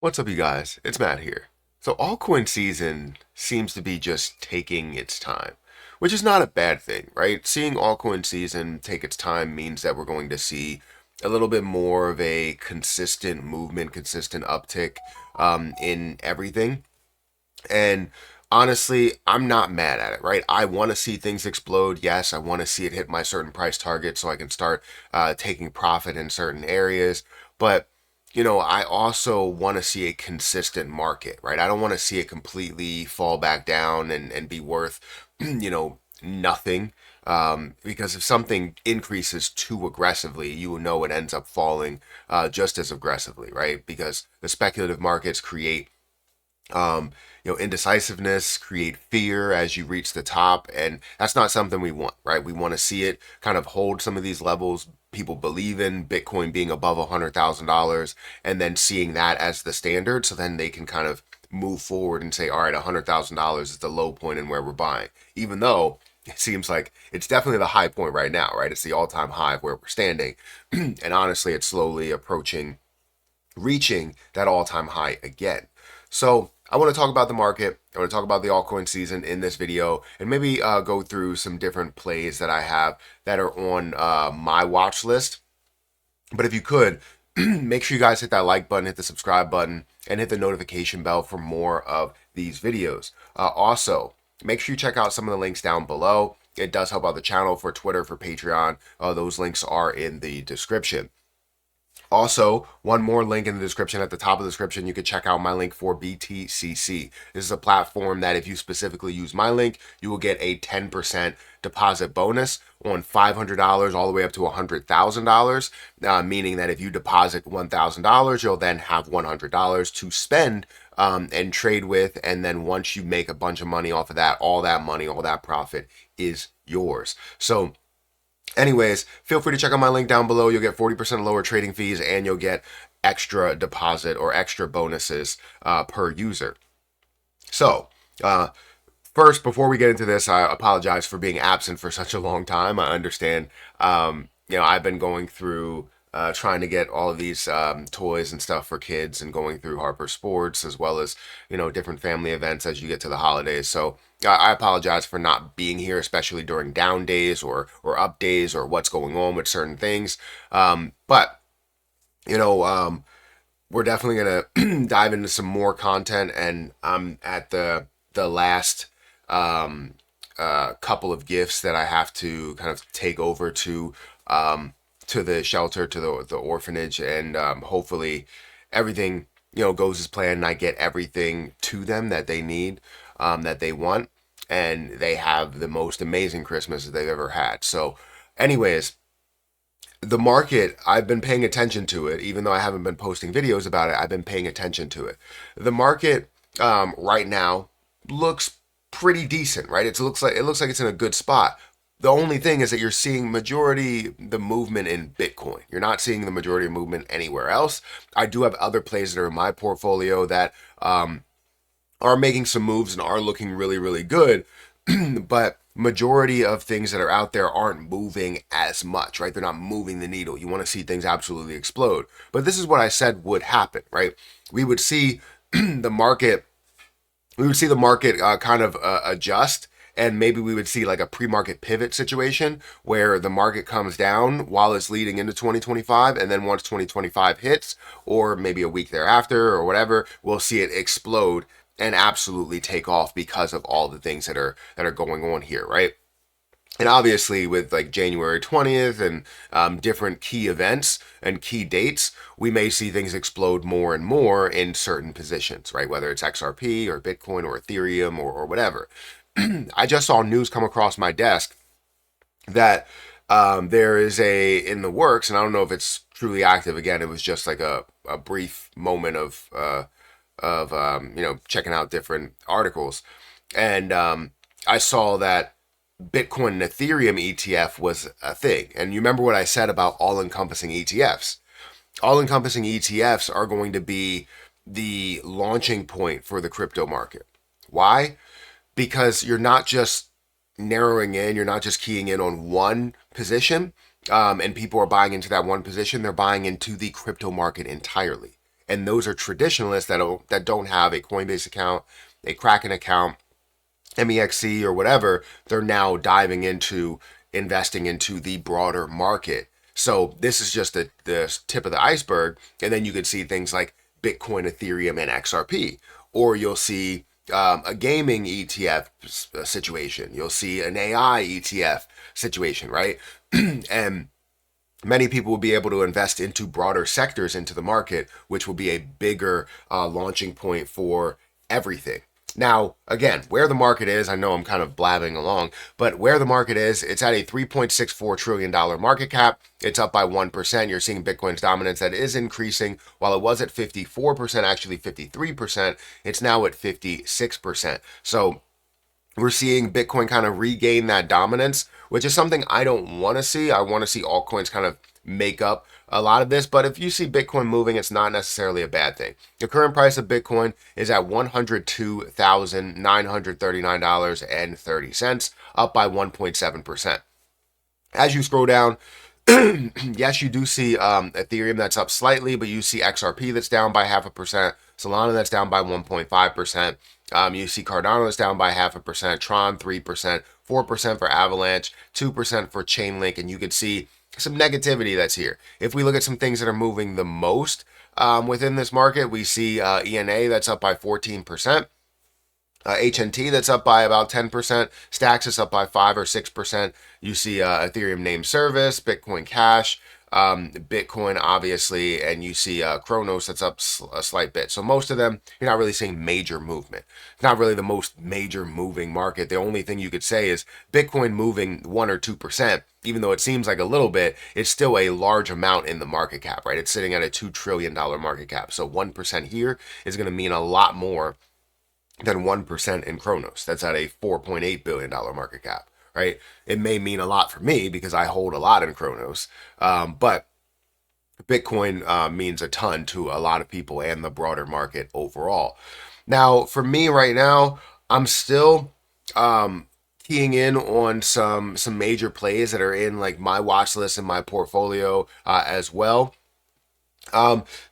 What's up, you guys? It's Matt here. So, altcoin season seems to be just taking its time, which is not a bad thing, right? Seeing altcoin season take its time means that we're going to see a little bit more of a consistent movement, consistent uptick in everything. And honestly, I'm not mad at it, right? I want to see things explode. Yes, I want to see it hit my certain price target so I can start taking profit in certain areas. But I also want to see a consistent market, right? I don't want to see it completely fall back down and be worth, nothing. Because if something increases too aggressively, you will know it ends up falling just as aggressively, right? Because the speculative markets create indecisiveness, create fear as you reach the top, and that's not something we want, right? We want to see it kind of hold some of these levels people believe in, Bitcoin being above $100,000, and then seeing that as the standard, so then they can kind of move forward and say, all right, $100,000 is the low point in where we're buying, even though it seems like it's definitely the high point right now, right? It's the all-time high of where we're standing, and honestly, it's slowly approaching reaching that all-time high again. So I want to talk about the market. I want to talk about the altcoin season in this video, and maybe go through some different plays that I have that are on my watch list. But if you could, make sure you guys hit that like button, hit the subscribe button, and hit the notification bell for more of these videos. Also, make sure you check out some of the links down below. It does help out the channel for Twitter, for Patreon. Those links are in the description. Also, one more link in the description. At the top of the description, you can check out my link for BTCC. This is a platform that if you specifically use my link, you will get a 10% deposit bonus on $500 all the way up to $100,000, meaning that if you deposit $1,000, you'll then have $100 to spend and trade with. And then once you make a bunch of money off of that, all that money, all that profit is yours. So anyways, feel free to check out my link down below. You'll get 40% lower trading fees and you'll get extra deposit or extra bonuses per user. So, first, before we get into this, I apologize for being absent for such a long time. I understand, I've been going through trying to get all of these toys and stuff for kids and going through Harper Sports as well as, different family events as you get to the holidays. So I apologize for not being here, especially during down days or up days or what's going on with certain things. But, we're definitely going to dive into some more content, and I'm at the last couple of gifts that I have to kind of take over to the shelter, to the orphanage, and hopefully everything goes as planned, and I get everything to them that they need, that they want, and they have the most amazing Christmas that they've ever had. So, anyways, the market, I've been paying attention to it, even though I haven't been posting videos about it. I've been paying attention to it. The market right now looks pretty decent, right? It looks like it's in a good spot. The only thing is that you're seeing majority the movement in Bitcoin. You're not seeing the majority of movement anywhere else. I do have other plays that are in my portfolio that are making some moves and are looking really, really good. But majority of things that are out there aren't moving as much, right? They're not moving the needle. You want to see things absolutely explode. But this is what I said would happen, right? We would see the market, kind of adjust, and maybe we would see like a pre-market pivot situation where the market comes down while it's leading into 2025, and then once 2025 hits, or maybe a week thereafter or whatever, we'll see it explode and absolutely take off because of all the things that are going on here, right? And obviously, with like January 20th and different key events and key dates, we may see things explode more and more in certain positions, right? Whether it's XRP or Bitcoin or Ethereum or whatever. I just saw news come across my desk that there is in the works, and I don't know if it's truly active. Again, it was just like a brief moment of checking out different articles, and I saw that Bitcoin and Ethereum ETF was a thing. And you remember what I said about all-encompassing ETFs? All-encompassing ETFs are going to be the launching point for the crypto market. Why? Because you're not just narrowing in, you're not just keying in on one position, and people are buying into that one position, they're buying into the crypto market entirely. and those are traditionalists that don't have a Coinbase account, a Kraken account, MEXC or whatever. They're now diving into investing into the broader market. So this is just the tip of the iceberg, and then you could see things like Bitcoin, Ethereum, and XRP, or you'll see a gaming ETF situation. You'll see an AI ETF situation, right? And many people will be able to invest into broader sectors into the market, which will be a bigger launching point for everything. Now, again, where the market is, I know I'm kind of blabbing along, but where the market is, it's at a $3.64 trillion market cap. It's up by 1%. You're seeing Bitcoin's dominance that is increasing. While it was at 54%, actually 53%, it's now at 56%. So we're seeing Bitcoin kind of regain that dominance, which is something I don't want to see. I want to see altcoins kind of make up a lot of this, but if you see Bitcoin moving, it's not necessarily a bad thing. The current price of Bitcoin is at $102,939.30, up by 1.7%. As you scroll down, yes, you do see Ethereum that's up slightly, but you see XRP that's down by 0.5%, Solana that's down by 1.5%. You see Cardano that's down by 0.5%, Tron 3%, 4% for Avalanche, 2% for Chainlink, and you can see some negativity that's here. If we look at some things that are moving the most within this market, we see ENA that's up by 14%. HNT that's up by about 10%, Stacks is up by 5 or 6%. You see Ethereum name service, Bitcoin Cash, Bitcoin obviously, and you see Kronos that's up a slight bit. So most of them, you're not really seeing major movement. It's not really the most major moving market. The only thing you could say is Bitcoin moving 1 or 2%, even though it seems like a little bit, it's still a large amount in the market cap, right? It's sitting at a $2 trillion market cap. So 1% here is going to mean a lot more than 1% in Kronos. That's at a $4.8 billion market cap, right? It may mean a lot for me because I hold a lot in Kronos, but Bitcoin means a ton to a lot of people and the broader market overall. Now, for me right now, I'm still keying in on some major plays that are in like my watch list and my portfolio as well.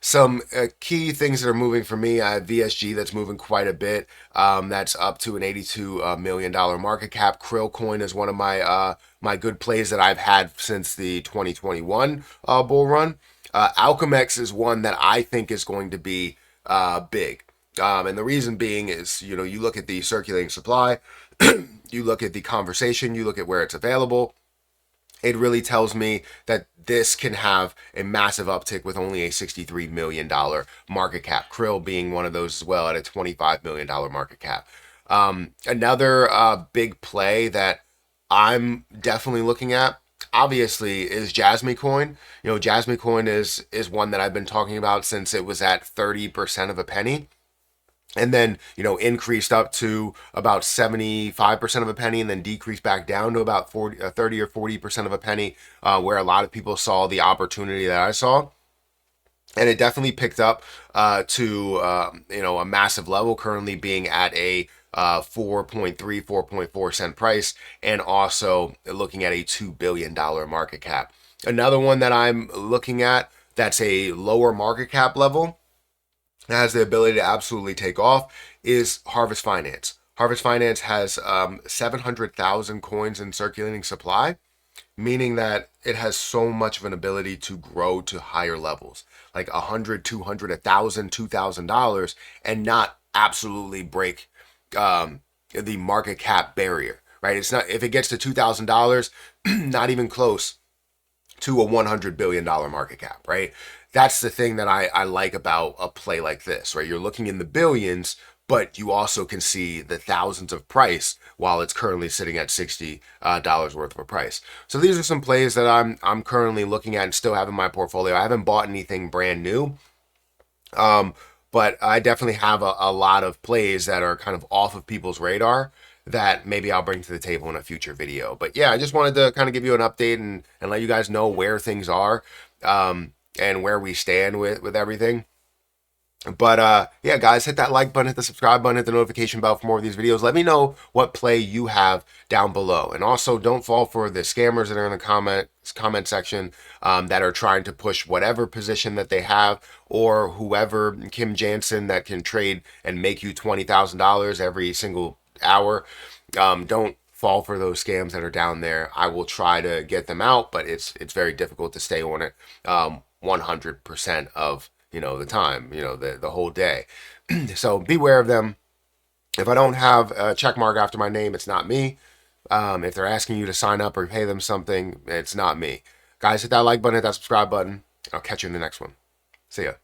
Some key things that are moving for me, I have VSG that's moving quite a bit. That's up to an $82 million market cap. Krill Coin is one of my my good plays that I've had since the 2021 bull run. Alchemex is one that I think is going to be big. And the reason being is, you know, you look at the circulating supply, you look at the conversation, you look at where it's available. It really tells me that this can have a massive uptick with only a $63 million market cap. Krill being one of those as well at a $25 million market cap. Another big play that I'm definitely looking at, obviously, is Jasmy Coin. You know, Jasmy Coin is one that I've been talking about since it was at 30% of a penny. And then, you know, increased up to about 75% of a penny and then decreased back down to about 30 or 40% of a penny, where a lot of people saw the opportunity that I saw. And it definitely picked up to, you know, a massive level, currently being at a 4.4 cent price, and also looking at a $2 billion market cap. Another one that I'm looking at that's a lower market cap level, has the ability to absolutely take off, is Harvest Finance. Harvest Finance has 700,000 coins in circulating supply, meaning that it has so much of an ability to grow to higher levels, like $100, $200, $1,000, $2,000, and not absolutely break the market cap barrier, right? It's not, if it gets to $2,000, not even close to a $100 billion market cap, right? That's the thing that I like about a play like this, right? You're looking in the billions, but you also can see the thousands of price while it's currently sitting at $60 worth of a price. So these are some plays that I'm currently looking at and still have in my portfolio. I haven't bought anything brand new, but I definitely have a lot of plays that are kind of off of people's radar that maybe I'll bring to the table in a future video. But yeah, I just wanted to kind of give you an update and let you guys know where things are and where we stand with everything. But yeah, guys, hit that like button, hit the subscribe button, hit the notification bell for more of these videos. Let me know what play you have down below. And also, don't fall for the scammers that are in the comment section that are trying to push whatever position that they have, or whoever, Kim Jansen, that can trade and make you $20,000 every single hour. Don't fall for those scams that are down there. I will try to get them out, but it's very difficult to stay on it 100% of the time, the whole day. So beware of them. If I don't have a check mark after my name, it's not me. If they're asking you to sign up or pay them something, it's not me. Guys, hit that like button, hit that subscribe button. I'll catch you in the next one. See ya.